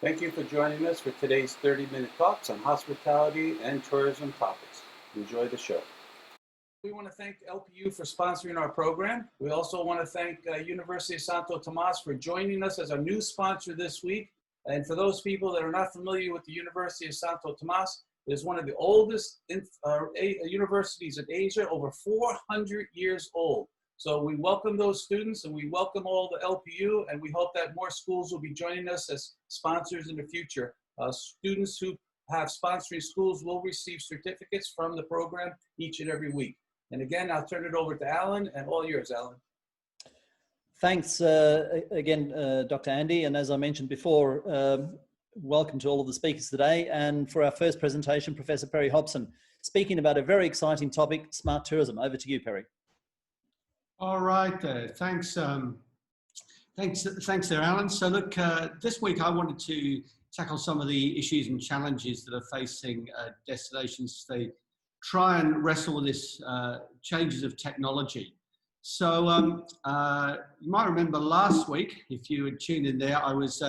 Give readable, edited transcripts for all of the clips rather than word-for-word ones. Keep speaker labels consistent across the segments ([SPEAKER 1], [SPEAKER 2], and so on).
[SPEAKER 1] Thank you for joining us for today's 30-minute talks on hospitality and tourism topics. Enjoy the show. We want to thank LPU for sponsoring our program. We also want to thank University of Santo Tomas for joining us as our new sponsor this week. And for those people that are not familiar with the University of Santo Tomas, it is one of the oldest universities in Asia, over 400 years old. So we welcome those students and we welcome all the LPU, and we hope that more schools will be joining us as sponsors in the future. Students who have sponsoring schools will receive certificates from the program each and every week. And again, I'll turn it over to Alan, and all yours, Alan.
[SPEAKER 2] Thanks again, Dr. Andy. And as I mentioned before, welcome to all of the speakers today. And for our first presentation, Professor Perry Hobson, speaking about a very exciting topic, smart tourism. Over to you, Perry.
[SPEAKER 3] All right, thanks there, Alan. So look, this week I wanted to tackle some of the issues and challenges that are facing destinations as they try and wrestle with this changes of technology. So you might remember last week, if you had tuned in there, I was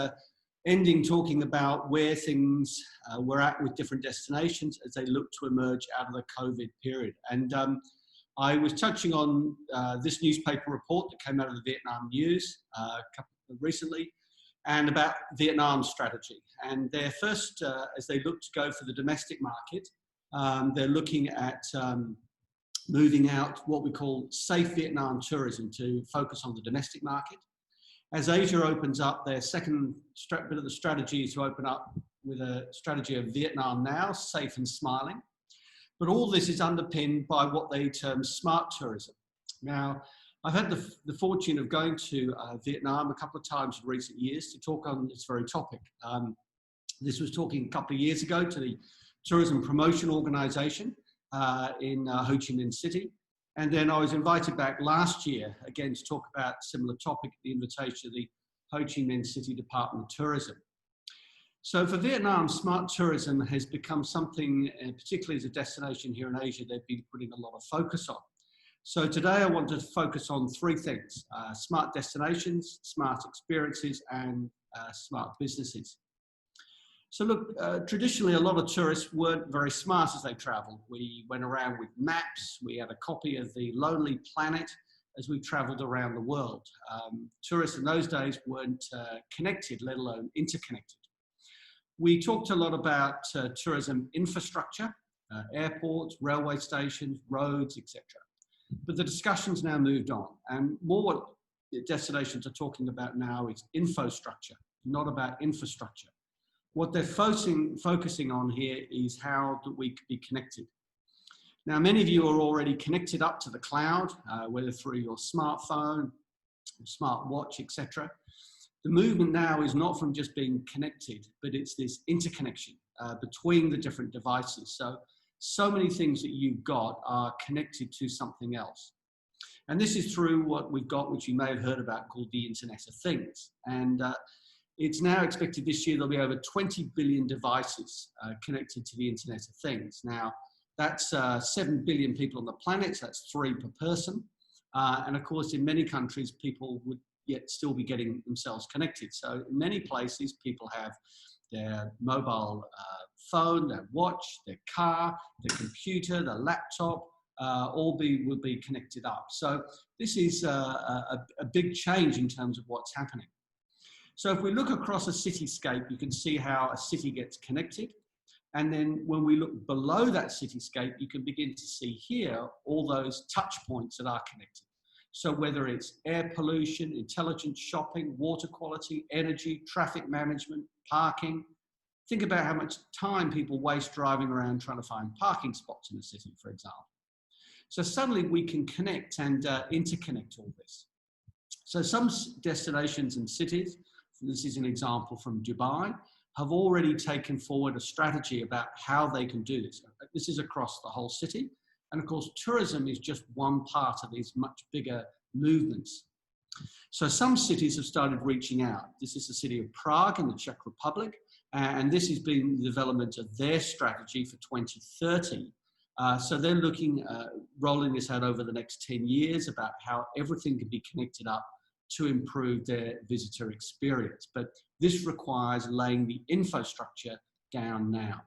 [SPEAKER 3] ending talking about where things were at with different destinations as they look to emerge out of the COVID period. And I was touching on this newspaper report that came out of the Vietnam News recently, and about Vietnam's strategy. And their first, as they look to go for the domestic market, they're looking at moving out what we call safe Vietnam tourism to focus on the domestic market. As Asia opens up, their second bit of the strategy is to open up with a strategy of Vietnam now, safe and smiling. But all this is underpinned by what they term smart tourism. Now, I've had the fortune of going to Vietnam a couple of times in recent years to talk on this very topic. This was talking a couple of years ago to the Tourism Promotion Organization in Ho Chi Minh City. And then I was invited back last year, again, to talk about a similar topic at the invitation of the Ho Chi Minh City Department of Tourism. So for Vietnam, smart tourism has become something, particularly as a destination here in Asia, they've been putting a lot of focus on. So today I want to focus on three things: smart destinations, smart experiences, and smart businesses. So look, traditionally a lot of tourists weren't very smart as they traveled. We went around with maps, we had a copy of the Lonely Planet as we traveled around the world. Tourists in those days weren't connected, let alone interconnected. We talked a lot about tourism infrastructure, airports, railway stations, roads, etc. But the discussion's now moved on, and more what destinations are talking about now is infrastructure, not about infrastructure. What they're focusing on here is how do we be connected. Now, many of you are already connected up to the cloud, whether through your smartphone, smart watch, etc. The movement now is not from just being connected, but it's this interconnection between the different devices. So many things that you've got are connected to something else. And this is through what we've got, which you may have heard about, called the Internet of Things. And it's now expected this year there'll be over 20 billion devices connected to the Internet of Things. Now, that's 7 billion people on the planet, so that's 3 per person. And of course, in many countries, people would yet still be getting themselves connected. So in many places, people have their mobile phone, their watch, their car, their computer, their laptop, will be connected up. So this is a big change in terms of what's happening. So if we look across a cityscape, you can see how a city gets connected. And then when we look below that cityscape, you can begin to see here all those touch points that are connected. So whether it's air pollution, intelligent shopping, water quality, energy, traffic management, parking. Think about how much time people waste driving around trying to find parking spots in a city, for example. So suddenly we can connect and interconnect all this. So some destinations and cities, this is an example from Dubai, have already taken forward a strategy about how they can do this. This is across the whole city. And of course, tourism is just one part of these much bigger movements. So some cities have started reaching out. This is the city of Prague in the Czech Republic. And this has been the development of their strategy for 2030. So they're looking, rolling this out over the next 10 years about how everything can be connected up to improve their visitor experience. But this requires laying the infrastructure down now.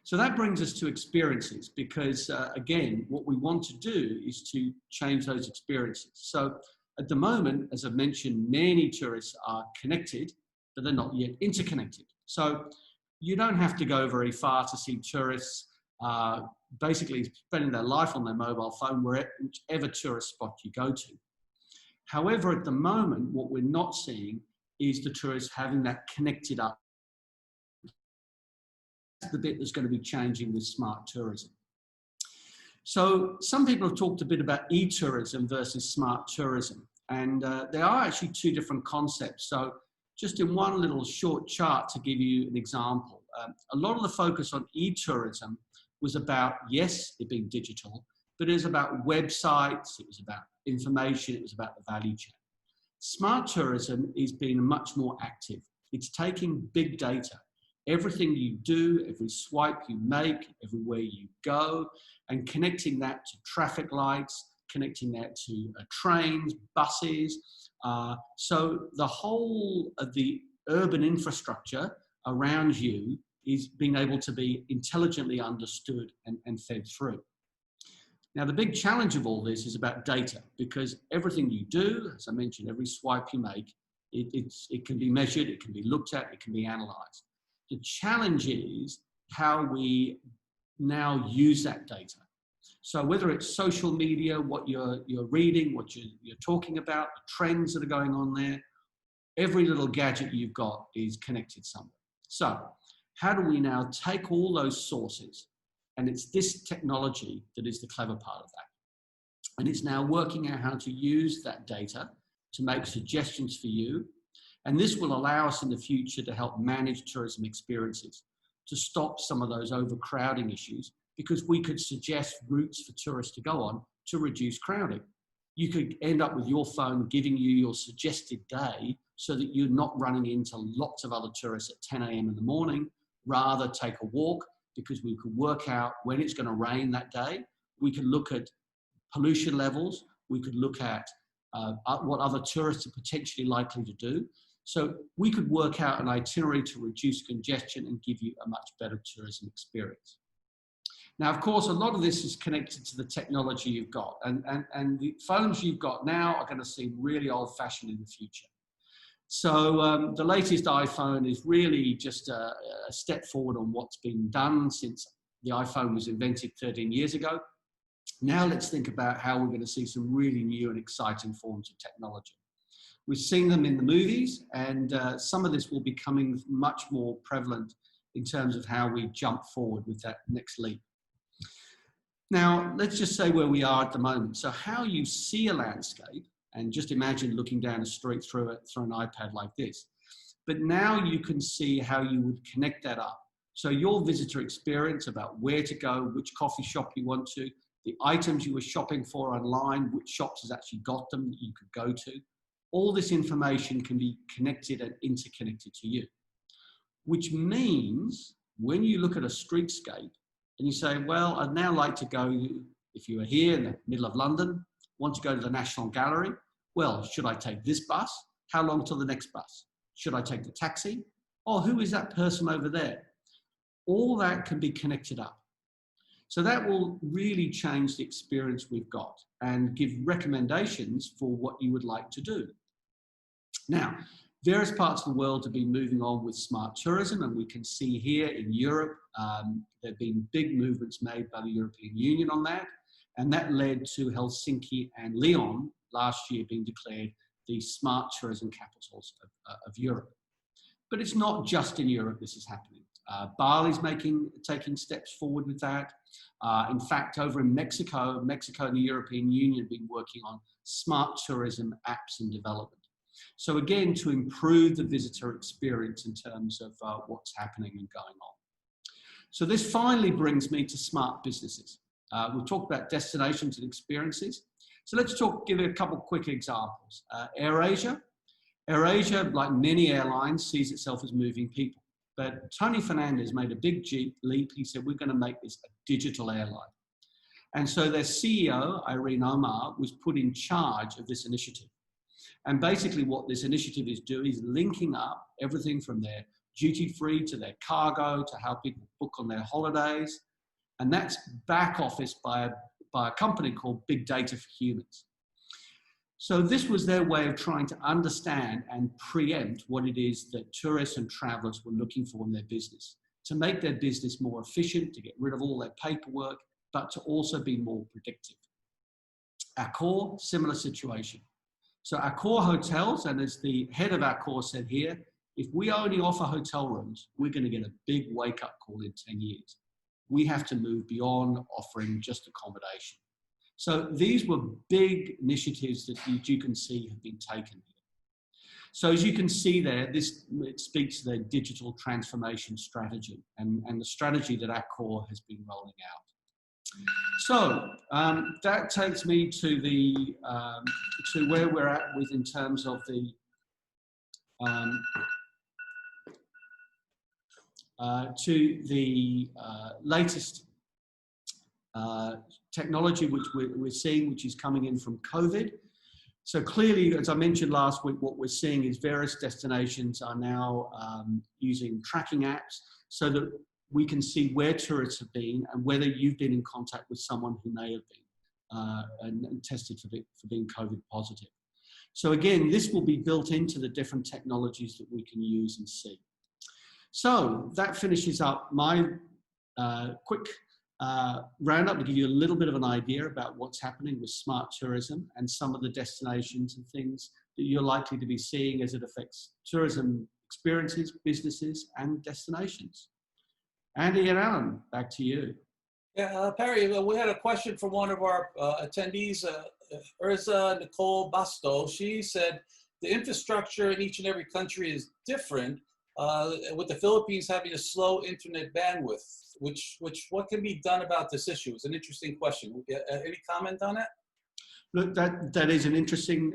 [SPEAKER 3] So that brings us to experiences, because again, what we want to do is to change those experiences. So at the moment, as I've mentioned, many tourists are connected, but they're not yet interconnected. So you don't have to go very far to see tourists basically spending their life on their mobile phone, whichever tourist spot you go to. However, at the moment, what we're not seeing is the tourists having that connected up. That's the bit that's going to be changing with smart tourism. So some people have talked a bit about e-tourism versus smart tourism, and they are actually two different concepts. So just in one little short chart to give you an example, a lot of the focus on e-tourism was about, yes, it being digital, but it was about websites, it was about information, it was about the value chain. Smart tourism is being much more active. It's taking big data, everything you do, every swipe you make, everywhere you go, and connecting that to traffic lights, connecting that to trains, buses. So the whole of the urban infrastructure around you is being able to be intelligently understood and fed through. Now, the big challenge of all this is about data, because everything you do, as I mentioned, every swipe you make, it can be measured, it can be looked at, it can be analyzed. The challenge is how we now use that data. So whether it's social media, what you're reading, what you're talking about, the trends that are going on there, every little gadget you've got is connected somewhere. So how do we now take all those sources, and it's this technology that is the clever part of that. And it's now working out how to use that data to make suggestions for you. And this will allow us in the future to help manage tourism experiences, to stop some of those overcrowding issues, because we could suggest routes for tourists to go on to reduce crowding. You could end up with your phone giving you your suggested day so that you're not running into lots of other tourists at 10 a.m. in the morning. Rather take a walk, because we could work out when it's going to rain that day. We could look at pollution levels. We could look at what other tourists are potentially likely to do. So we could work out an itinerary to reduce congestion and give you a much better tourism experience. Now, of course, a lot of this is connected to the technology you've got, and the phones you've got now are going to seem really old-fashioned in the future. So the latest iPhone is really just a step forward on what's been done since the iPhone was invented 13 years ago. Now let's think about how we're going to see some really new and exciting forms of technology. We've seen them in the movies, and some of this will be becoming much more prevalent in terms of how we jump forward with that next leap. Now, let's just say where we are at the moment. So how you see a landscape, and just imagine looking down a street through an iPad like this. But now you can see how you would connect that up. So your visitor experience about where to go, which coffee shop you want to, the items you were shopping for online, which shops has actually got them that you could go to. All this information can be connected and interconnected to you. Which means when you look at a streetscape and you say, well, I'd now like to go, if you are here in the middle of London, want to go to the National Gallery, well, should I take this bus? How long till the next bus? Should I take the taxi? Oh, who is that person over there? All that can be connected up. So that will really change the experience we've got and give recommendations for what you would like to do. Now, various parts of the world have been moving on with smart tourism, and we can see here in Europe, there have been big movements made by the European Union on that, and that led to Helsinki and Lyon last year being declared the smart tourism capitals of Europe. But it's not just in Europe this is happening. Bali's taking steps forward with that. In fact, over in Mexico and the European Union have been working on smart tourism apps and development. So again, to improve the visitor experience in terms of what's happening and going on. So this finally brings me to smart businesses. We've talked about destinations and experiences. So let's give it a couple quick examples. AirAsia, like many airlines, sees itself as moving people. But Tony Fernandez made a big leap. He said, we're going to make this a digital airline. And so their CEO, Irene Omar, was put in charge of this initiative. And basically what this initiative is doing is linking up everything from their duty-free to their cargo to how people book on their holidays. And that's back office by a company called Big Data for Humans. So this was their way of trying to understand and preempt what it is that tourists and travelers were looking for in their business, to make their business more efficient, to get rid of all their paperwork, but to also be more predictive. Accor, similar situation. So Accor hotels, and as the head of Accor said here, if we only offer hotel rooms, we're going to get a big wake-up call in 10 years. We have to move beyond offering just accommodation. So these were big initiatives that you can see have been taken here. So as you can see there, it speaks to their digital transformation strategy and the strategy that Accor has been rolling out. So that takes me to to where we're at with in terms of the latest technology which we're seeing, which is coming in from COVID. So clearly, as I mentioned last week, what we're seeing is various destinations are now using tracking apps so that we can see where tourists have been and whether you've been in contact with someone who may have been and tested for being COVID positive. So again, this will be built into the different technologies that we can use and see. So that finishes up my quick roundup to give you a little bit of an idea about what's happening with smart tourism and some of the destinations and things that you're likely to be seeing as it affects tourism experiences, businesses, and destinations. Andy and Alan, back to you.
[SPEAKER 1] Yeah, Perry, we had a question from one of our attendees, Urza Nicole Basto. She said the infrastructure in each and every country is different, with the Philippines having a slow internet bandwidth. What can be done about this issue? It's an interesting question. Any comment on that?
[SPEAKER 3] Look, that is an interesting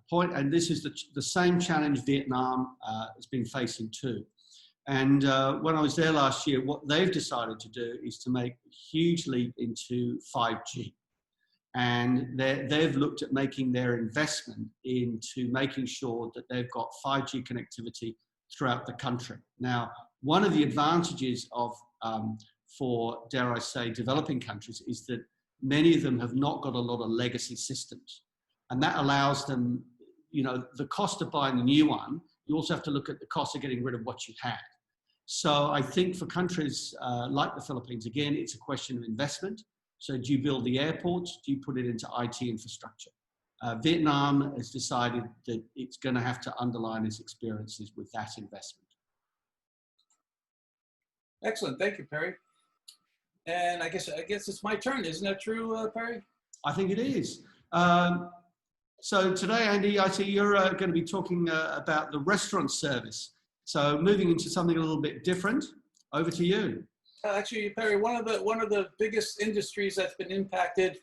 [SPEAKER 3] point, and this is the same challenge Vietnam has been facing too. And when I was there last year, what they've decided to do is to make a huge leap into 5G. And they've looked at making their investment into making sure that they've got 5G connectivity throughout the country. Now, one of the advantages of, for, dare I say, developing countries is that many of them have not got a lot of legacy systems. And that allows them, you know, the cost of buying a new one, you also have to look at the cost of getting rid of what you had. So I think for countries like the Philippines, again, it's a question of investment. So do you build the airports? Do you put it into IT infrastructure? Vietnam has decided that it's going to have to underline its experiences with that investment.
[SPEAKER 1] Excellent, thank you, Perry. And I guess it's my turn, isn't that true, Perry?
[SPEAKER 3] I think it is. So today, Andy, I see you're going to be talking about the restaurant service. So moving into something a little bit different, over to you.
[SPEAKER 1] Actually, Perry, one of the biggest industries that's been impacted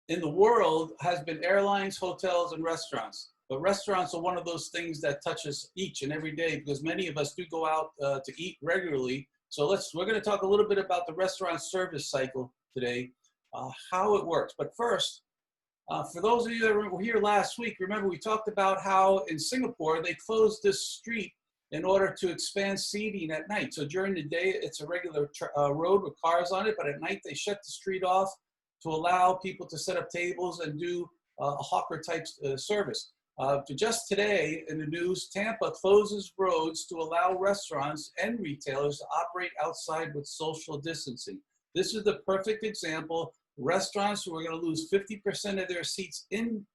[SPEAKER 1] in the world has been airlines, hotels, and restaurants. But restaurants are one of those things that touch us each and every day because many of us do go out to eat regularly. So we're going to talk a little bit about the restaurant service cycle today, how it works. But first, for those of you that were here last week, remember we talked about how in Singapore they closed this street in order to expand seating at night. So during the day, it's a regular road with cars on it, but at night they shut the street off to allow people to set up tables and do a hawker type service. Just today in the news, Tampa closes roads to allow restaurants and retailers to operate outside with social distancing. This is the perfect example. Restaurants who are going to lose 50% of their seats in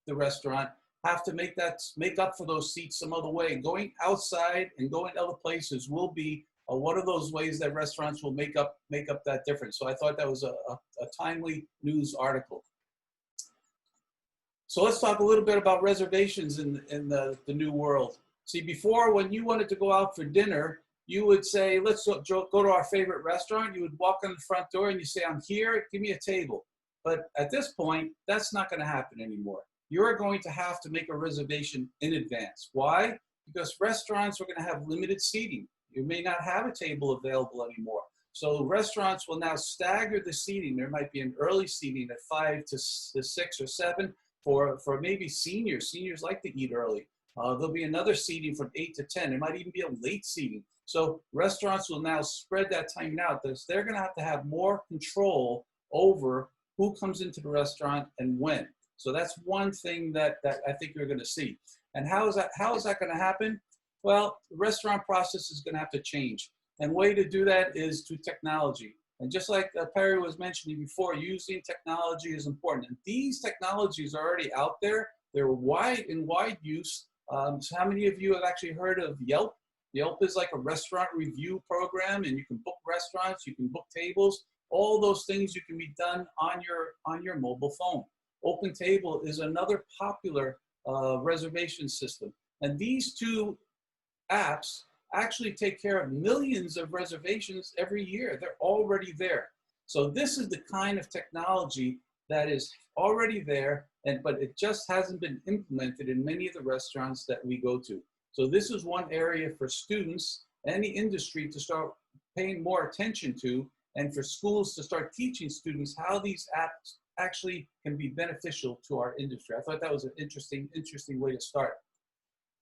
[SPEAKER 1] the restaurant have to make up for those seats some other way. Going outside and going to other places will be one of those ways that restaurants will make up that difference. So I thought that was a timely news article. So let's talk a little bit about reservations in the new world. See, before when you wanted to go out for dinner, you would say, let's go to our favorite restaurant. You would walk in the front door and you say, I'm here, give me a table. But at this point, that's not going to happen anymore. You're going to have to make a reservation in advance. Why? Because restaurants are going to have limited seating. You may not have a table available anymore. So restaurants will now stagger the seating. There might be an early seating at 5 to 6 or 7. for maybe seniors. Seniors like to eat early. There'll be another seating from 8 to 10. It might even be a late seating. So restaurants will now spread that timing out. They're going to have more control over who comes into the restaurant and when. So that's one thing that I think you're going to see. And how is that going to happen? Well, the restaurant process is going to have to change. And way to do that is through technology. And just like Perry was mentioning before, using technology is important. And these technologies are already out there. They're in wide use. So how many of you have actually heard of Yelp? Yelp is like a restaurant review program, and you can book restaurants, you can book tables. All those things you can be done on your mobile phone. OpenTable is another popular reservation system. And these two apps actually take care of millions of reservations every year. They're already there. So this is the kind of technology that is already there, but it just hasn't been implemented in many of the restaurants that we go to. So this is one area for students and the industry to start paying more attention to, and for schools to start teaching students how these apps actually can be beneficial to our industry. I thought that was an interesting way to start.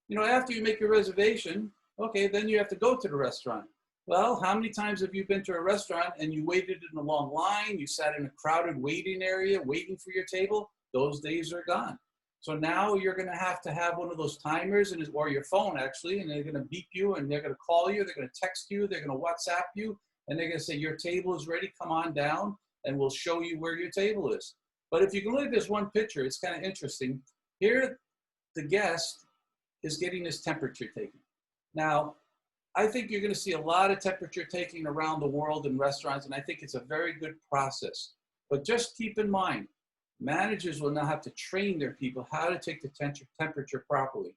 [SPEAKER 1] You know, after you make your reservation, okay, then you have to go to the restaurant. Well, how many times have you been to a restaurant and you waited in a long line, you sat in a crowded waiting area waiting for your table? Those days are gone. So now you're going to have one of those timers, or your phone actually, and they're going to beep you, and they're going to call you, they're going to text you, they're going to WhatsApp you, and they're going to say, your table is ready, come on down, and we'll show you where your table is. But if you can look at this one picture, it's kind of interesting. Here, the guest is getting his temperature taken. Now, I think you're going to see a lot of temperature taking around the world in restaurants, and I think it's a very good process. But just keep in mind, managers will now have to train their people how to take the temperature properly.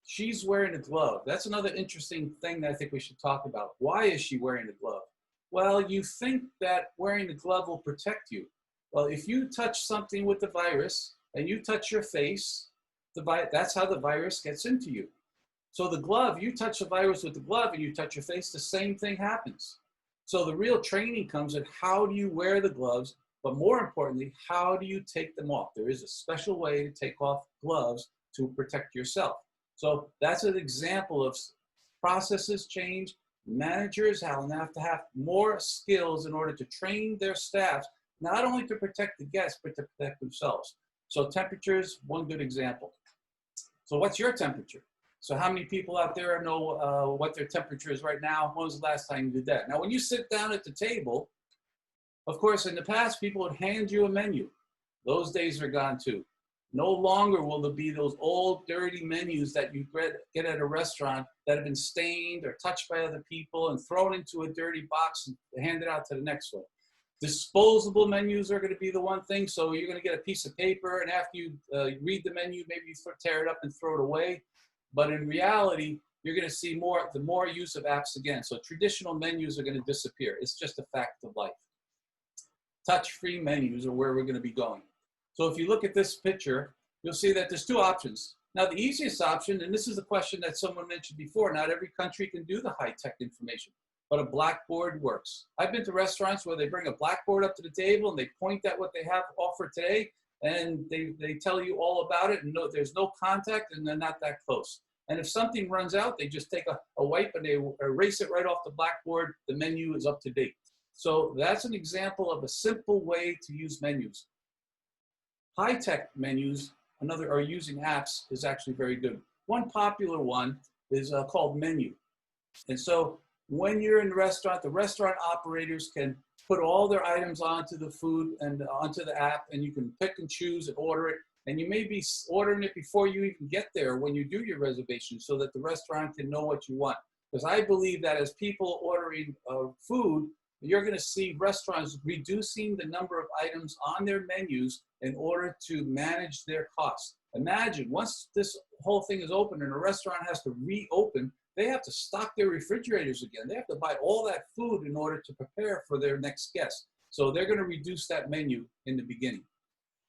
[SPEAKER 1] She's wearing a glove. That's another interesting thing that I think we should talk about. Why is she wearing a glove? Well, you think that wearing the glove will protect you. Well, if you touch something with the virus and you touch your face, that's how the virus gets into you. So the glove, you touch the virus with the glove and you touch your face, the same thing happens. So the real training comes in how do you wear the gloves, but more importantly, how do you take them off? There is a special way to take off gloves to protect yourself. So that's an example of processes change. Managers have to have more skills in order to train their staff, not only to protect the guests, but to protect themselves. So temperatures, one good example. So what's your temperature? So how many people out there know what their temperature is right now? When was the last time you did that? Now, when you sit down at the table, of course, in the past, people would hand you a menu. Those days are gone too. No longer will there be those old, dirty menus that you get at a restaurant that have been stained or touched by other people and thrown into a dirty box and handed out to the next one. Disposable menus are going to be the one thing. So you're going to get a piece of paper, and after you read the menu, maybe you tear it up and throw it away. But in reality, you're going to see the more use of apps again. So traditional menus are going to disappear. It's just a fact of life. Touch-free menus are where we're going to be going. So if you look at this picture, you'll see that there's two options. Now, the easiest option, and this is a question that someone mentioned before, not every country can do the high-tech information, but a blackboard works. I've been to restaurants where they bring a blackboard up to the table and they point at what they have offered today, and they tell you all about it, and there's no contact, and they're not that close. And if something runs out, they just take a wipe and they erase it right off the blackboard. The menu is up to date. So that's an example of a simple way to use menus. High-tech menus, or using apps, is actually very good. One popular one is called Menu. And so when you're in the restaurant operators can put all their items onto the food and onto the app, and you can pick and choose and order it. And you may be ordering it before you even get there when you do your reservation, so that the restaurant can know what you want. Because I believe that as people ordering food, you're going to see restaurants reducing the number of items on their menus in order to manage their costs. Imagine once this whole thing is open and a restaurant has to reopen, they have to stock their refrigerators again. They have to buy all that food in order to prepare for their next guest. So they're going to reduce that menu in the beginning.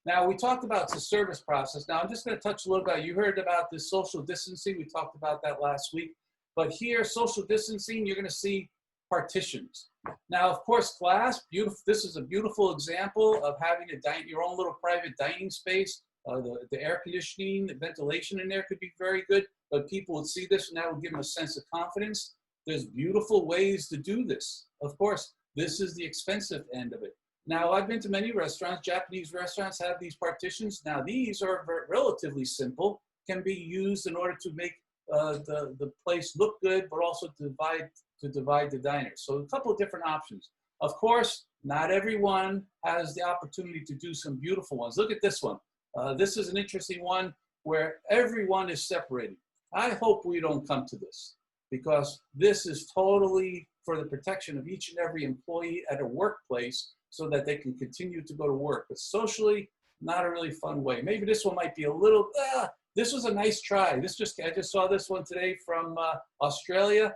[SPEAKER 1] Now, we talked about the service process. Now, I'm just going to touch a little bit. You heard about this social distancing. We talked about that last week. But here, social distancing, you're going to see partitions. Now, of course, class, beautiful. This is a beautiful example of having your own little private dining space. The air conditioning, the ventilation in there could be very good, but people would see this and that would give them a sense of confidence. There's beautiful ways to do this. Of course, this is the expensive end of it. Now, I've been to many restaurants. Japanese restaurants have these partitions. Now, these are relatively simple, can be used in order to make the place look good, but also to divide the diners. So a couple of different options. Of course, not everyone has the opportunity to do some beautiful ones. Look at this one. This is an interesting one where everyone is separated. I hope we don't come to this, because this is totally for the protection of each and every employee at a workplace so that they can continue to go to work. But socially, not a really fun way. Maybe this one might be a little, this was a nice try. I just saw this one today from Australia.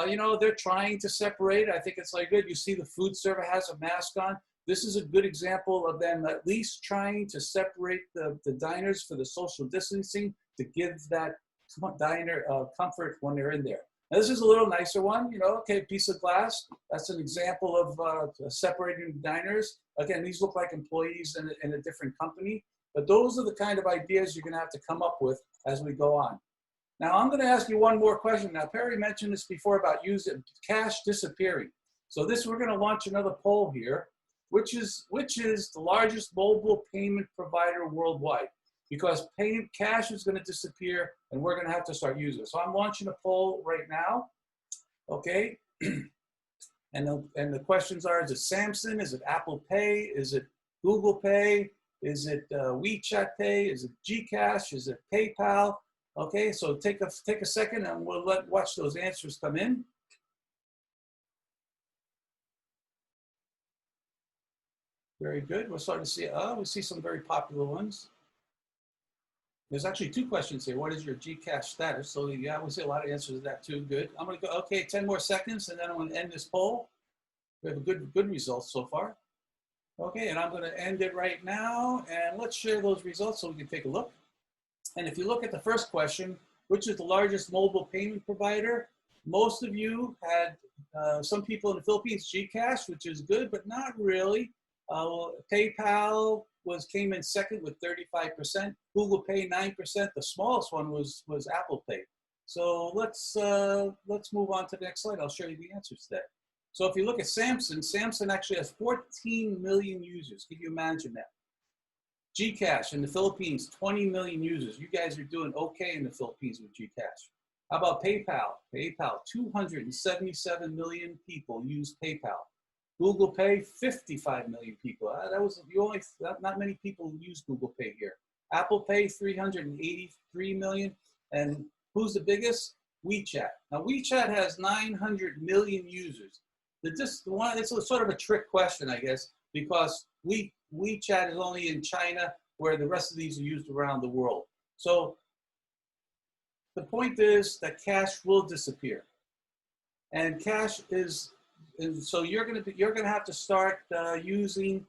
[SPEAKER 1] You know, they're trying to separate. I think it's like good. You see the food server has a mask on. This is a good example of them at least trying to separate the diners for the social distancing to give that diner comfort when they're in there. Now, this is a little nicer one, you know, okay, piece of glass. That's an example of separating diners. Again, these look like employees in a different company, but those are the kind of ideas you're gonna have to come up with as we go on. Now, I'm gonna ask you one more question. Now, Perry mentioned this before about using cash disappearing. So we're gonna launch another poll here, which is the largest mobile payment provider worldwide? Because cash is going to disappear and we're going to have to start using it. So I'm launching a poll right now, okay? And the questions are, is it Samsung? Is it Apple Pay? Is it Google Pay? Is it WeChat Pay? Is it Gcash? Is it PayPal? Okay, so take a second and we'll watch those answers come in. Very good. We're starting to see, we see some very popular ones. There's actually two questions here. What is your Gcash status? So yeah, we see a lot of answers to that too. Good. I'm gonna go, okay, 10 more seconds and then I'm gonna end this poll. We have a good results so far. Okay, and I'm gonna end it right now and let's share those results so we can take a look. And if you look at the first question, which is the largest mobile payment provider? Most of you had, some people in the Philippines, Gcash, which is good, but not really. PayPal came in second with 35%. Google Pay 9%. The smallest one was Apple Pay. So let's move on to the next slide. I'll show you the answers to that. So if you look at Samsung actually has 14 million users. Can you imagine that? Gcash in the Philippines, 20 million users. You guys are doing okay in the Philippines with Gcash. How about PayPal? PayPal, 277 million people use PayPal. Google Pay, 55 million people. Not many people use Google Pay here. Apple Pay, 383 million. And who's the biggest? WeChat. Now WeChat has 900 million users. It's a sort of a trick question, I guess, because WeChat is only in China, where the rest of these are used around the world. So the point is that cash will disappear, and cash is. And so you're gonna have to start using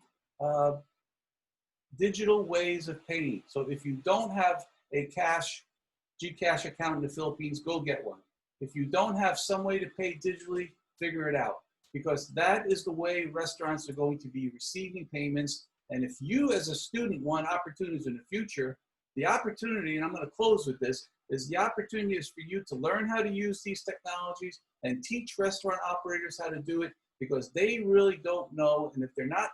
[SPEAKER 1] digital ways of paying. So if you don't have a Gcash account in the Philippines, go get one. If you don't have some way to pay digitally, figure it out, because that is the way restaurants are going to be receiving payments. And if you as a student want opportunities in the future, the opportunity, and I'm going to close with this, is the opportunity is for you to learn how to use these technologies and teach restaurant operators how to do it, because they really don't know. And if they're not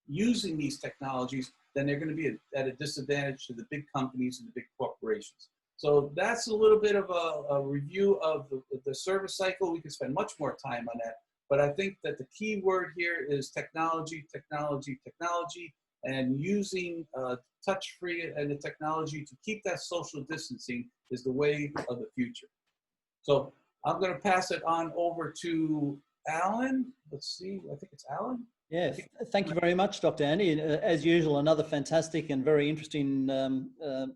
[SPEAKER 1] using these technologies, then they're going to be at a disadvantage to the big companies and the big corporations. So that's a little bit of a review of the service cycle. We could spend much more time on that. But I think that the key word here is technology, technology, technology, and using touch-free and the technology to keep that social distancing is the way of the future. So I'm going to pass it on over to Alan. Let's see, I think it's Alan.
[SPEAKER 2] Yeah, thank you very much, Dr. Andy. As usual, another fantastic and very interesting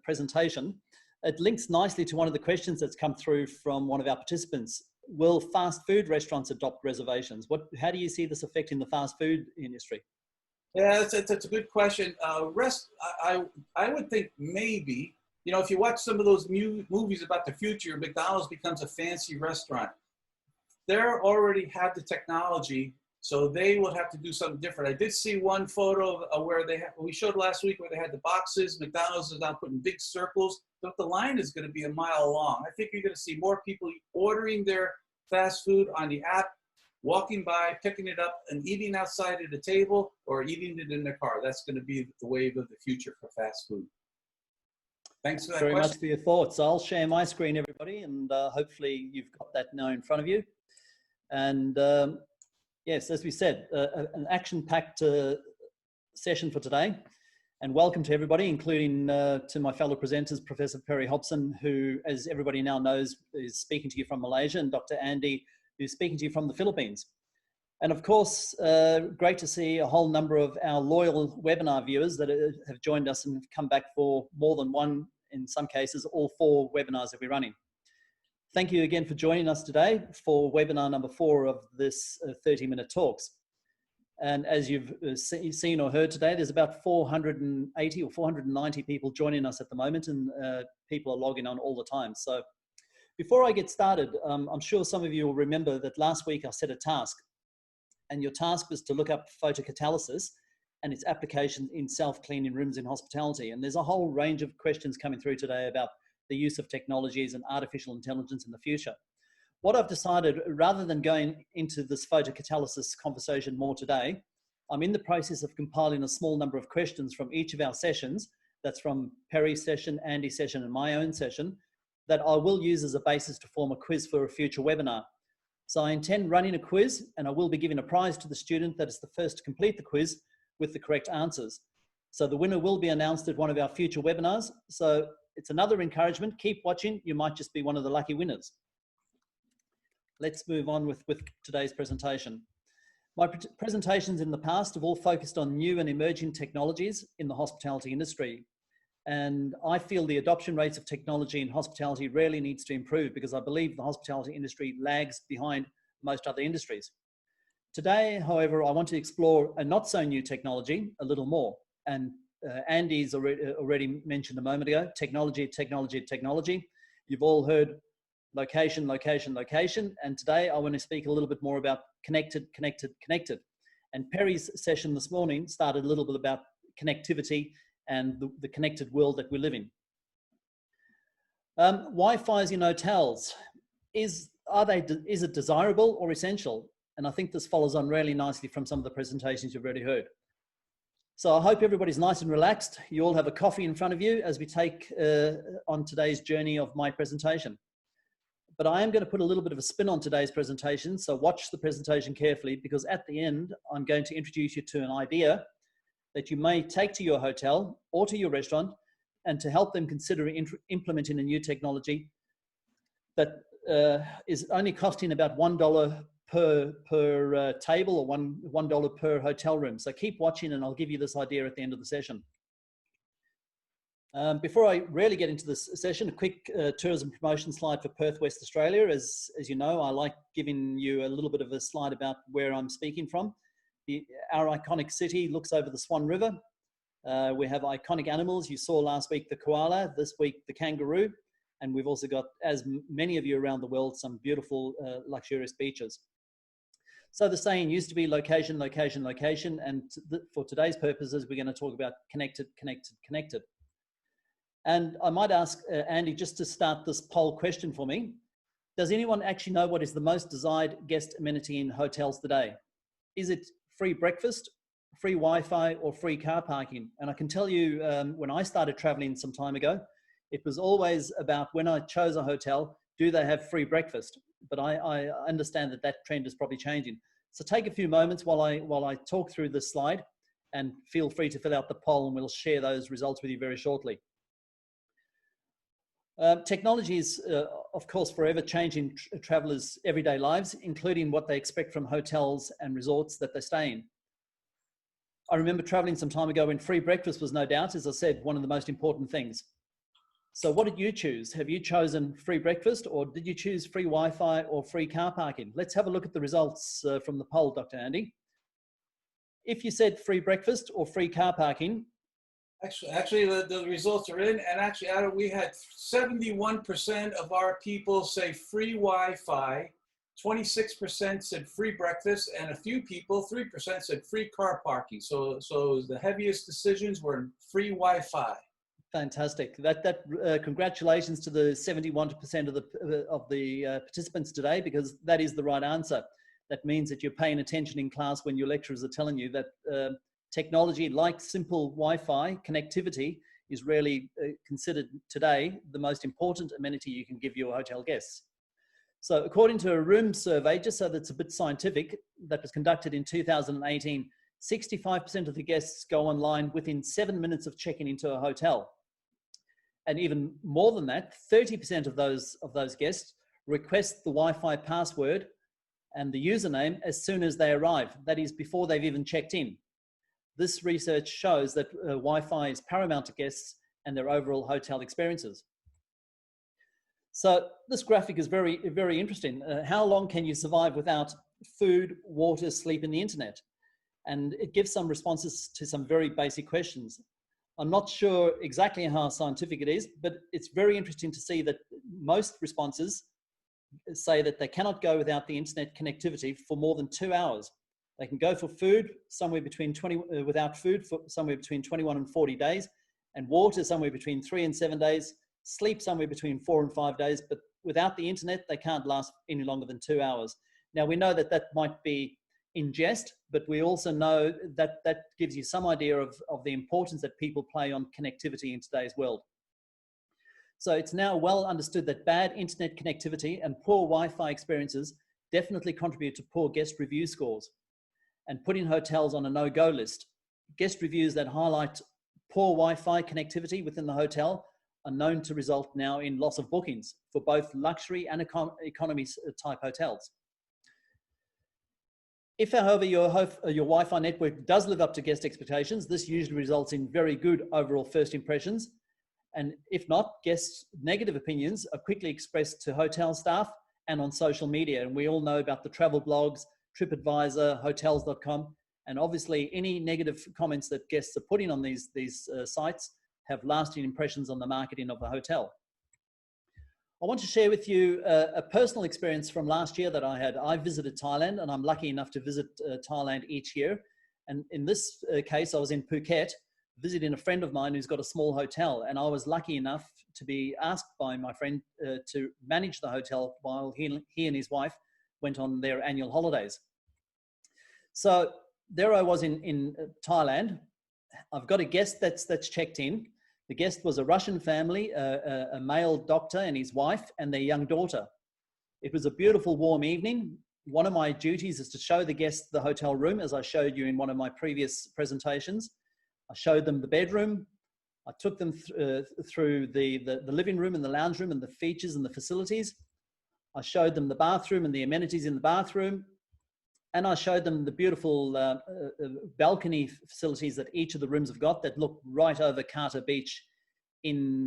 [SPEAKER 2] presentation. It links nicely to one of the questions that's come through from one of our participants. Will fast food restaurants adopt reservations? How do you see this affecting the fast food industry?
[SPEAKER 1] Yeah, that's a good question. I would think maybe, you know, if you watch some of those movies about the future, McDonald's becomes a fancy restaurant. They already have the technology So they will have to do something different. I did see one photo of where we showed last week where they had the boxes. McDonald's is now putting big circles, but the line is going to be a mile long. I think you're going to see more people ordering their fast food on the app, walking by, picking it up, and eating outside at a table or eating it in their car. That's going to be the wave of the future for fast food. Thanks for that
[SPEAKER 2] very
[SPEAKER 1] question.
[SPEAKER 2] much for your thoughts. I'll share my screen, everybody, and hopefully you've got that now in front of you. And yes, as we said, an action-packed session for today. And welcome to everybody, including to my fellow presenters, Professor Perry Hobson, who, as everybody now knows, is speaking to you from Malaysia, and Dr. Andy, who's speaking to you from the Philippines. And of course, great to see a whole number of our loyal webinar viewers that have joined us and have come back for more than one, in some cases, all 4 webinars that we're running. Thank you again for joining us today for webinar number 4 of this 30-minute talks. And as you've seen or heard today, there's about 480 or 490 people joining us at the moment, and people are logging on all the time. So before I get started, I'm sure some of you will remember that last week I set a task, and your task was to look up photocatalysis and its application in self-cleaning rooms in hospitality. And there's a whole range of questions coming through today about the use of technologies and artificial intelligence in the future. What I've decided, rather than going into this photocatalysis conversation more today, I'm in the process of compiling a small number of questions from each of our sessions. That's from Perry's session, Andy's session, and my own session, that I will use as a basis to form a quiz for a future webinar. So I intend running a quiz, and I will be giving a prize to the student that is the first to complete the quiz with the correct answers. So the winner will be announced at one of our future webinars. So it's another encouragement. Keep watching. You might just be one of the lucky winners. Let's move on with today's presentation. My presentations in the past have all focused on new and emerging technologies in the hospitality industry. And I feel the adoption rates of technology in hospitality really needs to improve, because I believe the hospitality industry lags behind most other industries. Today, however, I want to explore a not so new technology a little more. And Andy's already mentioned a moment ago, technology, technology, technology. You've all heard location, location, location. And today I want to speak a little bit more about connected, connected, connected. And Perry's session this morning started a little bit about connectivity and the connected world that we live in. Wi-Fi's in hotels, is it desirable or essential? And I think this follows on really nicely from some of the presentations you've already heard. So I hope everybody's nice and relaxed. You all have a coffee in front of you as we take on today's journey of my presentation. But I am going to put a little bit of a spin on today's presentation, so watch the presentation carefully, because at the end, I'm going to introduce you to an idea that you may take to your hotel or to your restaurant, and to help them consider implementing a new technology that is only costing about $1 per table, or $1 per hotel room. So keep watching, and I'll give you this idea at the end of the session. Before I really get into this session, a quick tourism promotion slide for Perth, West Australia. As you know, I like giving you a little bit of a slide about where I'm speaking from. Our iconic city looks over the Swan River. We have iconic animals. You saw last week the koala, this week the kangaroo. And we've also got, as many of you around the world, some beautiful luxurious beaches. So the saying used to be location, location, location. And for today's purposes, we're going to talk about connected, connected, connected. And I might ask Andy just to start this poll question for me. Does anyone actually know what is the most desired guest amenity in hotels today? Is it free breakfast, free Wi-Fi, or free car parking? And I can tell you, when I started traveling some time ago, it was always about, when I chose a hotel, do they have free breakfast? But I understand that that trend is probably changing. So take a few moments while I talk through this slide, and feel free to fill out the poll, and we'll share those results with you very shortly. Technology is, of course, forever changing travelers' everyday lives, including what they expect from hotels and resorts that they stay in. I remember traveling some time ago when free breakfast was, no doubt, as I said, one of the most important things. So what did you choose? Have you chosen free breakfast, or did you choose free Wi-Fi or free car parking? Let's have a look at the results from the poll, Dr. Andy. If you said free breakfast or free car parking,
[SPEAKER 1] Actually, the results are in, and actually, Adam, we had 71% of our people say free Wi-Fi 26% said free breakfast, and a few people, 3% said free car parking. So the heaviest decisions were free Wi-Fi.
[SPEAKER 2] Fantastic. Congratulations to the 71% of the participants today, because that is the right answer. That means that you're paying attention in class when your lecturers are telling you that technology like simple Wi-Fi connectivity is really considered today the most important amenity you can give your hotel guests. So according to a room survey, just so that's a bit scientific, that was conducted in 2018, 65% of the guests go online within 7 minutes of checking into a hotel. And even more than that, 30% of those guests request the Wi-Fi password and the username as soon as they arrive. That is, before they've even checked in. This research shows that Wi-Fi is paramount to guests and their overall hotel experiences. So this graphic is very, very interesting. How long can you survive without food, water, sleep, and the internet? And it gives some responses to some very basic questions. I'm not sure exactly how scientific it is, but it's very interesting to see that most responses say that they cannot go without the internet connectivity for more than 2 hours. They can go for food somewhere between without food for somewhere between 21 and 40 days, and water somewhere between 3 and 7 days, sleep somewhere between 4 and 5 days, but without the internet, they can't last any longer than 2 hours. Now, we know that that might be in jest, but we also know that that gives you some idea of the importance that people play on connectivity in today's world. So it's now well understood that bad internet connectivity and poor Wi-Fi experiences definitely contribute to poor guest review scores and putting hotels on a no-go list. Guest reviews that highlight poor Wi-Fi connectivity within the hotel are known to result now in loss of bookings for both luxury and economy type hotels. If, however, your Wi-Fi network does live up to guest expectations, this usually results in very good overall first impressions. And if not, guests' negative opinions are quickly expressed to hotel staff and on social media. And we all know about the travel blogs, TripAdvisor, hotels.com, and obviously any negative comments that guests are putting on these sites have lasting impressions on the marketing of the hotel. I want to share with you a personal experience from last year that I had. I visited Thailand, and I'm lucky enough to visit Thailand each year. And in this case, I was in Phuket, visiting a friend of mine who's got a small hotel. And I was lucky enough to be asked by my friend to manage the hotel while he and his wife went on their annual holidays. So there I was in Thailand. I've got a guest that's checked in. The guest was a Russian family, a male doctor and his wife and their young daughter. It was a beautiful warm evening. One of my duties is to show the guests the hotel room, as I showed you in one of my previous presentations. I showed them the bedroom. I took them through the living room and the lounge room and the features and the facilities. I showed them the bathroom and the amenities in the bathroom. And I showed them the beautiful balcony facilities that each of the rooms have got that look right over Kata Beach in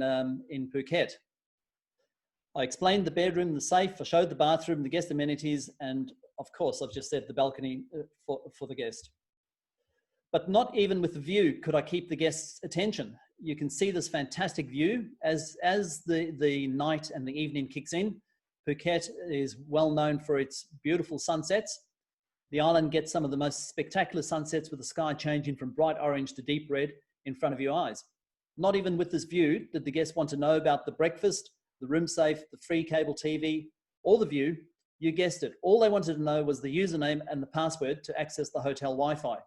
[SPEAKER 2] Phuket. I explained the bedroom, the safe, I showed the bathroom, the guest amenities, and of course, I've just said the balcony for the guest. But not even with the view could I keep the guest's attention. You can see this fantastic view as the night and the evening kicks in. Phuket is well known for its beautiful sunsets. The island gets some of the most spectacular sunsets with the sky changing from bright orange to deep red in front of your eyes. Not even with this view did the guests want to know about the breakfast, the room safe, the free cable TV, or the view. You guessed it. All they wanted to know was the username and the password to access the hotel Wi-Fi.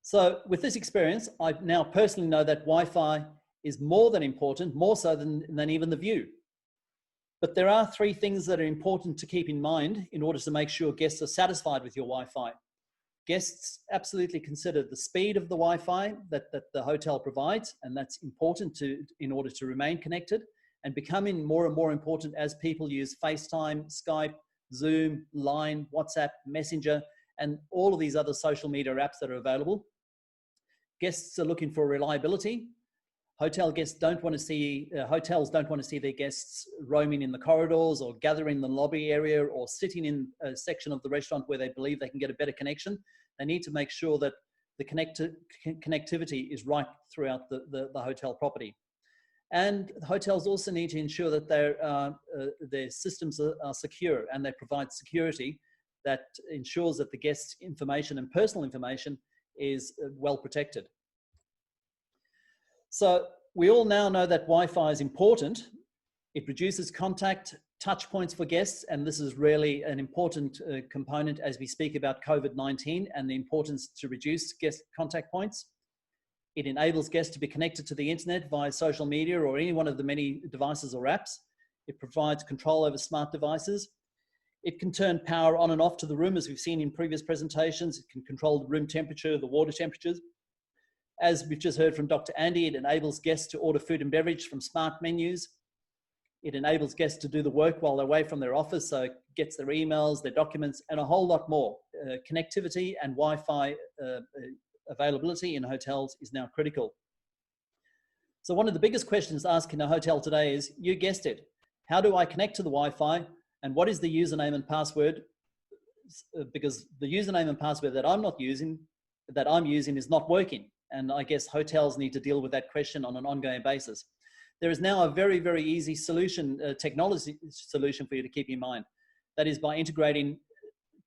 [SPEAKER 2] So with this experience, I now personally know that Wi-Fi is more than important, more so than even the view. But there are three things that are important to keep in mind in order to make sure guests are satisfied with your Wi-Fi. Guests absolutely consider the speed of the Wi-Fi that the hotel provides, and that's important in order to remain connected, and becoming more and more important as people use FaceTime, Skype, Zoom, Line, WhatsApp, Messenger, and all of these other social media apps that are available. Guests are looking for reliability. Hotels don't want to see their guests roaming in the corridors or gathering in the lobby area or sitting in a section of the restaurant where they believe they can get a better connection. They need to make sure that the connectivity is right throughout the hotel property. And hotels also need to ensure that their systems are secure, and they provide security that ensures that the guest's information and personal information is well protected. So we all now know that Wi-Fi is important. It reduces contact touch points for guests, and this is really an important component as we speak about COVID-19 and the importance to reduce guest contact points. It enables guests to be connected to the internet via social media or any one of the many devices or apps. It provides control over smart devices. It can turn power on and off to the room, as we've seen in previous presentations. It can control the room temperature, the water temperatures. As we've just heard from Dr. Andy, it enables guests to order food and beverage from smart menus. It enables guests to do the work while they're away from their office, so it gets their emails, their documents, and a whole lot more. Connectivity and Wi-Fi availability in hotels is now critical. So one of the biggest questions asked in a hotel today is, you guessed it, how do I connect to the Wi-Fi, and what is the username and password? Because the username and password that I'm using is not working. And I guess hotels need to deal with that question on an ongoing basis. There is now a very, very easy solution, technology solution for you to keep in mind. That is by integrating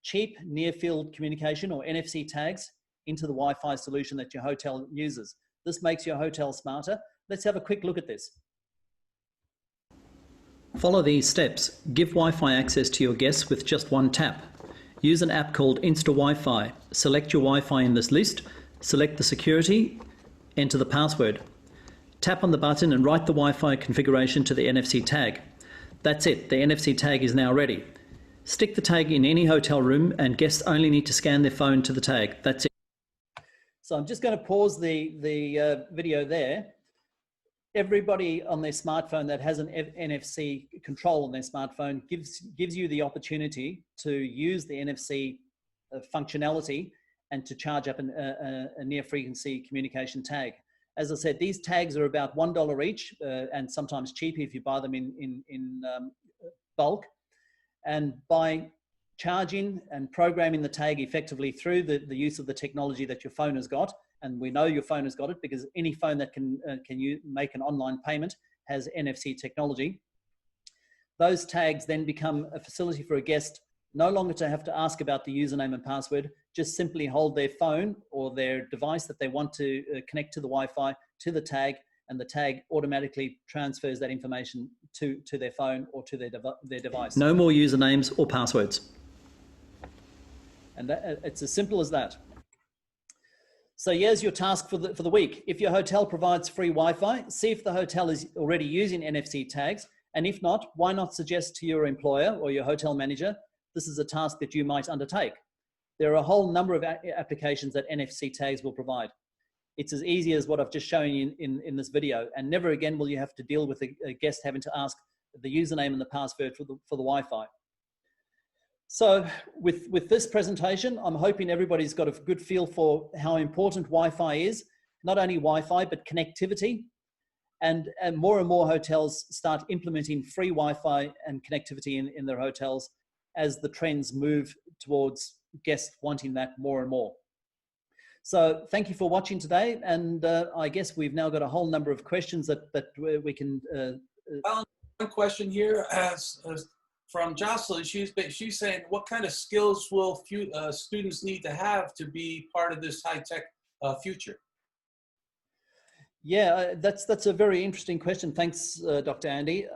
[SPEAKER 2] cheap near-field communication or NFC tags into the Wi-Fi solution that your hotel uses. This makes your hotel smarter. Let's have a quick look at this. Follow these steps. Give Wi-Fi access to your guests with just one tap. Use an app called Insta Wi-Fi. Select your Wi-Fi in this list. Select the security. Enter the password. Tap on the button and write the Wi-Fi configuration to the NFC tag. That's it. The NFC tag is now ready. Stick the tag in any hotel room and guests only need to scan their phone to the tag. That's it. So I'm just going to pause the video there. Everybody on their smartphone that has an NFC control on their smartphone gives you the opportunity to use the NFC functionality and to charge up a near frequency communication tag. As I said, these tags are about $1 each and sometimes cheaper if you buy them in bulk. And by charging and programming the tag effectively through the use of the technology that your phone has got, and we know your phone has got it because any phone that can make an online payment has NFC technology. Those tags then become a facility for a guest no longer to have to ask about the username and password, just simply hold their phone or their device that they want to connect to the Wi-Fi to the tag, and the tag automatically transfers that information to their phone or to their device. No more usernames or passwords. And it's as simple as that. So here's your task for the week. If your hotel provides free Wi-Fi, see if the hotel is already using NFC tags. And if not, why not suggest to your employer or your hotel manager, this is a task that you might undertake. There are a whole number of applications that NFC tags will provide. It's as easy as what I've just shown you in this video. And never again will you have to deal with a guest having to ask the username and the password for the Wi-Fi. So with this presentation, I'm hoping everybody's got a good feel for how important Wi-Fi is, not only Wi-Fi, but connectivity. And more hotels start implementing free Wi-Fi and connectivity in their hotels as the trends move towards guests wanting that more and more. So thank you for watching today. And I guess we've now got a whole number of questions that we can...
[SPEAKER 1] One question here from Jocelyn. She's saying, what kind of skills will students need to have to be part of this high-tech future?
[SPEAKER 2] Yeah, that's a very interesting question. Thanks, Dr. Andy.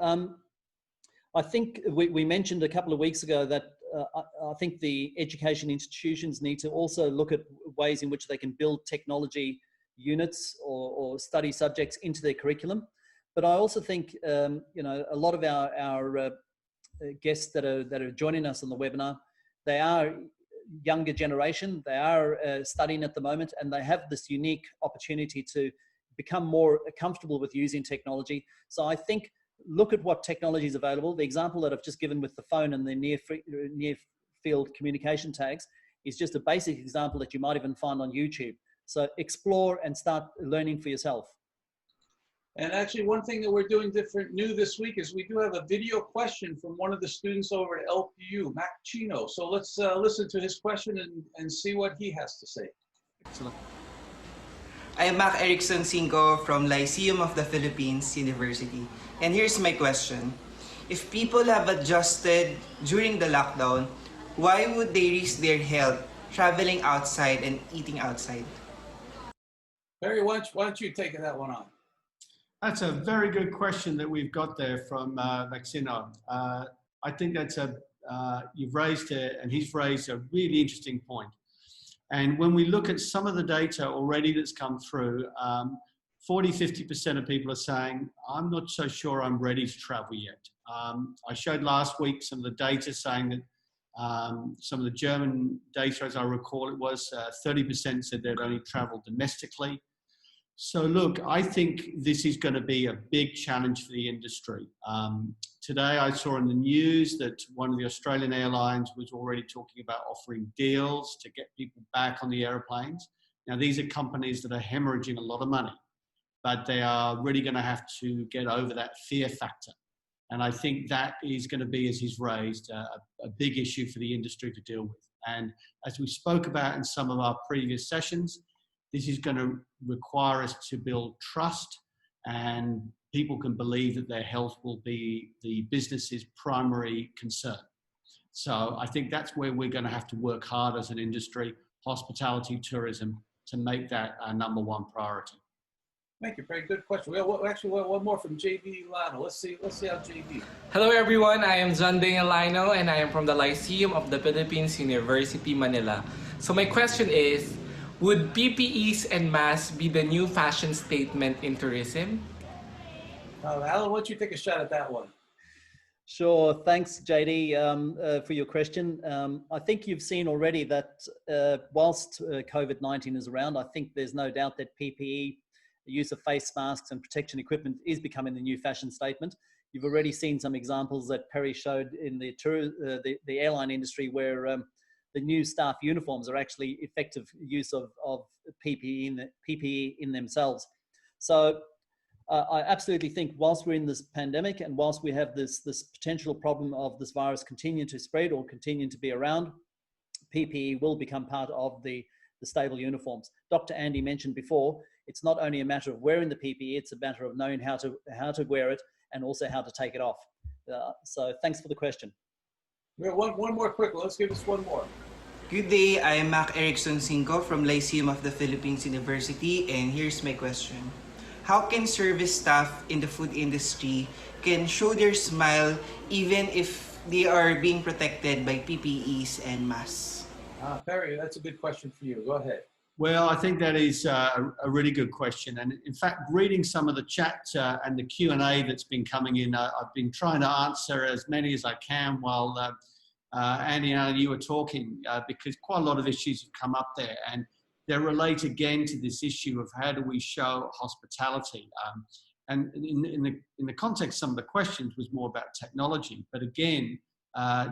[SPEAKER 2] I think we mentioned a couple of weeks ago that I think the education institutions need to also look at ways in which they can build technology units or study subjects into their curriculum. But I also think, you know, a lot of our guests that are joining us on the webinar, they are younger generation, they are studying at the moment, and they have this unique opportunity to become more comfortable with using technology. So I think look at what technology is available. The example that I've just given with the phone and the near field communication tags is just a basic example that you might even find on YouTube. So explore and start learning for yourself.
[SPEAKER 1] And actually, one thing that we're doing new this week is we do have a video question from one of the students over at LPU, Mac Chino. So let's listen to his question and see what he has to say.
[SPEAKER 3] Excellent.
[SPEAKER 4] I'm Mac Erickson Cinco from Lyceum of the Philippines University. And here's my question. If people have adjusted during the lockdown, why would they risk their health traveling outside and eating outside?
[SPEAKER 1] Perry, why don't you take that one on?
[SPEAKER 3] That's a very good question that we've got there from Maxino. I think that's you've raised it, and he's raised a really interesting point. And when we look at some of the data already that's come through, 40–50% of people are saying, I'm not so sure I'm ready to travel yet. I showed last week some of the data saying that some of the German data, as I recall, it was 30% said they'd only traveled domestically. So look, I think this is going to be a big challenge for the industry. Today I saw in the news that one of the Australian airlines was already talking about offering deals to get people back on the airplanes. Now these are companies that are hemorrhaging a lot of money, but they are really going to have to get over that fear factor. And I think that is going to be, as he's raised, a big issue for the industry to deal with. And as we spoke about in some of our previous sessions, this is going to require us to build trust, and people can believe that their health will be the business's primary concern. So I think that's where we're going to have to work hard as an industry, hospitality, tourism, to make that our number one priority.
[SPEAKER 1] Thank you, Perry. Good question. We have one more from JB Lano. Let's see how JB.
[SPEAKER 5] Hello everyone, I am John Daniel Lino and I am from the Lyceum of the Philippines University, Manila. So my question is, would PPEs and masks be the new fashion statement in tourism?
[SPEAKER 1] Alan, why don't you take a shot at that one?
[SPEAKER 2] Sure. Thanks, JD, for your question. I think you've seen already that whilst COVID-19 is around, I think there's no doubt that PPE, the use of face masks and protection equipment, is becoming the new fashion statement. You've already seen some examples that Perry showed in the airline industry where the new staff uniforms are actually effective use of PPE in themselves. So I absolutely think whilst we're in this pandemic and whilst we have this potential problem of this virus continuing to spread or continuing to be around, PPE will become part of the stable uniforms. Dr. Andy mentioned before, it's not only a matter of wearing the PPE, it's a matter of knowing how to wear it and also how to take it off. So thanks for the question.
[SPEAKER 1] We have one more quick one. Let's give us one more.
[SPEAKER 4] Good day, I am Mac Erickson Cinco from Lyceum of the Philippines University, and here's my question. How can service staff in the food industry can show their smile even if they are being protected by PPEs and masks?
[SPEAKER 1] Perry, that's a good question for you. Go ahead.
[SPEAKER 3] Well, I think that is a really good question. And in fact, reading some of the chat and the Q&A that's been coming in, I've been trying to answer as many as I can while Andy and you were talking, because quite a lot of issues have come up there. And they relate again to this issue of how do we show hospitality. And in the context, some of the questions was more about technology. But again,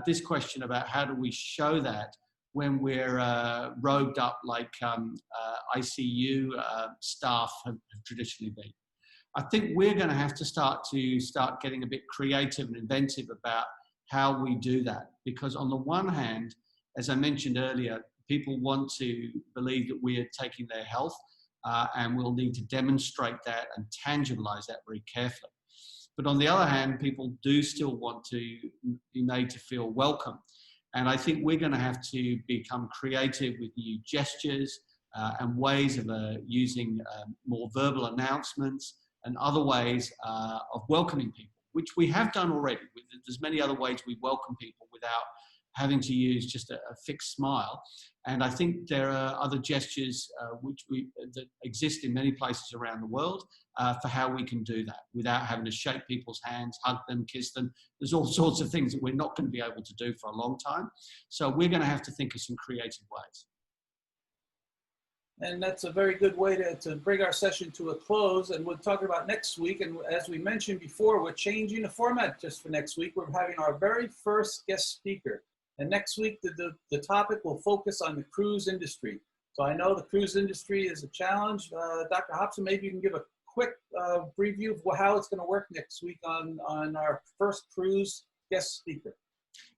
[SPEAKER 3] this question about how do we show that when we're robed up like ICU staff have traditionally been. I think we're going to have to start getting a bit creative and inventive about how we do that. Because on the one hand, as I mentioned earlier, people want to believe that we are taking their health and we'll need to demonstrate that and tangibilize that very carefully. But on the other hand, people do still want to be made to feel welcome. And I think we're going to have to become creative with new gestures and ways of using more verbal announcements and other ways of welcoming people, which we have done already. There's many other ways we welcome people without having to use just a fixed smile. And I think there are other gestures that exist in many places around the world for how we can do that without having to shake people's hands, hug them, kiss them. There's all sorts of things that we're not going to be able to do for a long time. So we're going to have to think of some creative ways.
[SPEAKER 1] And that's a very good way to bring our session to a close. And we'll talk about next week. And as we mentioned before, we're changing the format just for next week. We're having our very first guest speaker. And next week, the topic will focus on the cruise industry. So I know the cruise industry is a challenge. Dr. Hobson, maybe you can give a quick preview of how it's going to work next week on our first cruise guest speaker.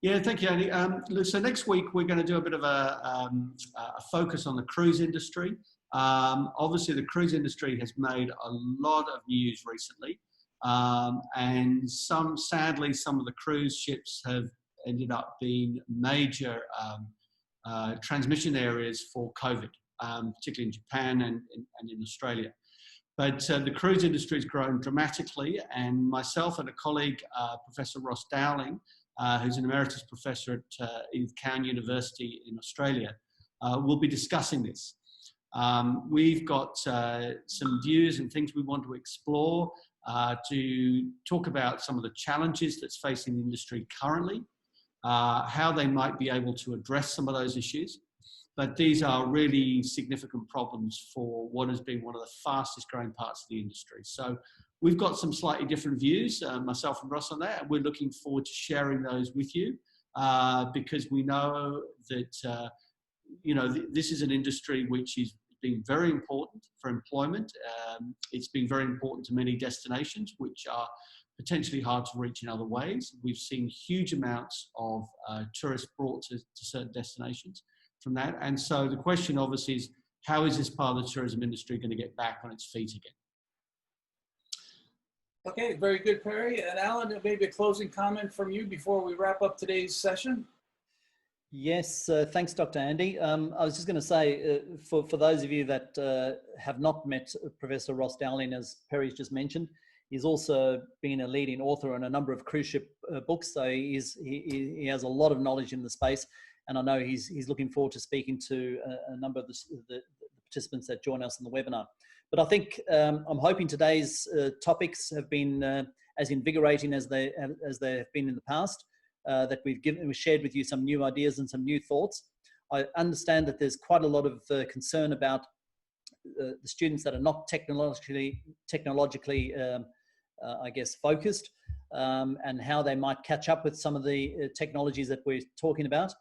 [SPEAKER 3] Yeah, thank you, Andy. So next week, we're going to do a bit of a focus on the cruise industry. Obviously, the cruise industry has made a lot of news recently, and sadly, some of the cruise ships have ended up being major transmission areas for COVID, particularly in Japan and in Australia. But the cruise industry has grown dramatically, and myself and a colleague, Professor Ross Dowling, who's an emeritus professor at Edith Cowan University in Australia, will be discussing this. We've got some views and things we want to explore to talk about some of the challenges that's facing the industry currently, how they might be able to address some of those issues. But these are really significant problems for what has been one of the fastest growing parts of the industry. So we've got some slightly different views, myself and Ross, on that, and we're looking forward to sharing those with you because we know that this is an industry which is being very important for employment. It's been very important to many destinations which are potentially hard to reach in other ways. We've seen huge amounts of tourists brought to certain destinations from that. And so the question obviously is, how is this part of the tourism industry going to get back on its feet again?
[SPEAKER 1] Okay, very good, Perry. And Alan, maybe a closing comment from you before we wrap up today's session?
[SPEAKER 2] Yes, thanks, Dr. Andy. I was just going to say, for those of you that have not met Professor Ross Dowling, as Perry's just mentioned, he's also been a leading author on a number of cruise ship books, so he has a lot of knowledge in the space, and I know he's looking forward to speaking to a number of the participants that join us in the webinar. But I think I'm hoping today's topics have been as invigorating as they have been in the past. That we've shared with you some new ideas and some new thoughts. I understand that there's quite a lot of concern about the students that are not technologically I guess, focused, and how they might catch up with some of the technologies that we're talking about.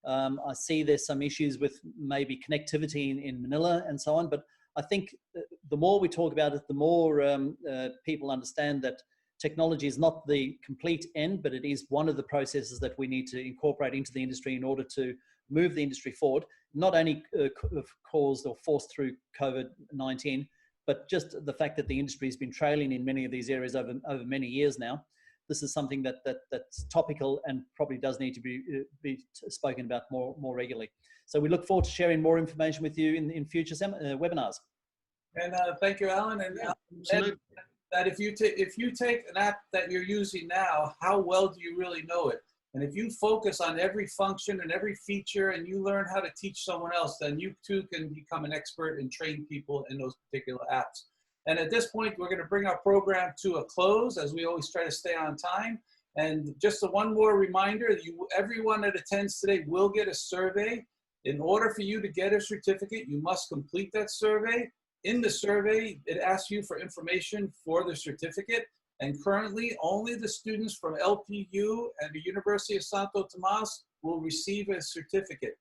[SPEAKER 2] I see there's some issues with maybe connectivity in Manila and so on, but I think the more we talk about it, the more people understand that technology is not the complete end, but it is one of the processes that we need to incorporate into the industry in order to move the industry forward, not only caused or forced through COVID-19, but just the fact that the industry has been trailing in many of these areas over many years now. This is something that's topical and probably does need to be spoken about more regularly. So we look forward to sharing more information with you in future webinars.
[SPEAKER 1] And thank you, Alan. And
[SPEAKER 3] Absolutely.
[SPEAKER 1] That if you take an app that you're using now, how well do you really know it? And if you focus on every function and every feature and you learn how to teach someone else, then you too can become an expert and train people in those particular apps. And at this point, we're going to bring our program to a close, as we always try to stay on time. And just one more reminder, everyone that attends today will get a survey. In order for you to get a certificate, you must complete that survey. In the survey, it asks you for information for the certificate. And currently, only the students from LPU and the University of Santo Tomas will receive a certificate.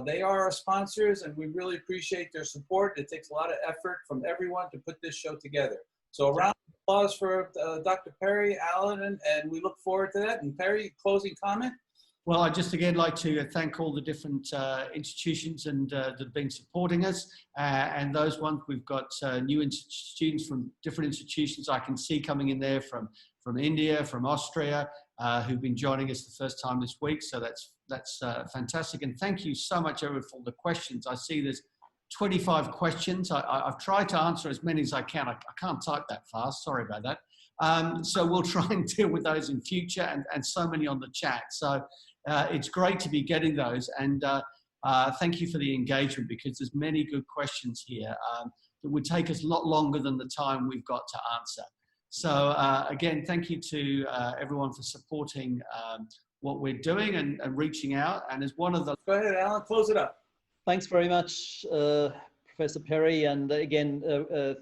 [SPEAKER 1] They are our sponsors, and we really appreciate their support. It takes a lot of effort from everyone to put this show together. So a round of applause for Dr. Perry, Alan, and we look forward to that. And Perry, closing comment?
[SPEAKER 3] Well, I'd just again like to thank all the different institutions and that have been supporting us. And those ones, we've got new students from different institutions I can see coming in there from India, from Austria, who've been joining us the first time this week. So that's fantastic. And thank you so much, everyone, for the questions. I see there's 25 questions. I've tried to answer as many as I can. I can't type that fast. Sorry about that. So we'll try and deal with those in future, and so many on the chat. So it's great to be getting those, and thank you for the engagement, because there's many good questions here that would take us a lot longer than the time we've got to answer. So again, thank you to everyone for supporting what we're doing and reaching out. And as one of the...
[SPEAKER 1] Go ahead, Alan, close it up.
[SPEAKER 2] Thanks very much, Professor Perry. And again,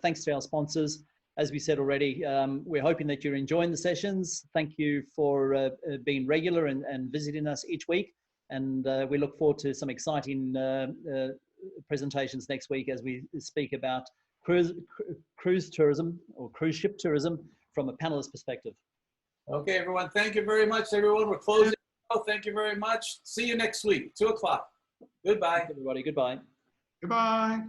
[SPEAKER 2] thanks to our sponsors. As we said already, we're hoping that you're enjoying the sessions. Thank you for being regular and visiting us each week. And we look forward to some exciting presentations next week as we speak about cruise tourism or cruise ship tourism from a panelist perspective.
[SPEAKER 1] Okay, everyone. Thank you very much, everyone. We're closing. Thank you very much. See you next week, 2 o'clock. Goodbye.
[SPEAKER 2] Thanks, everybody. Goodbye.
[SPEAKER 3] Goodbye.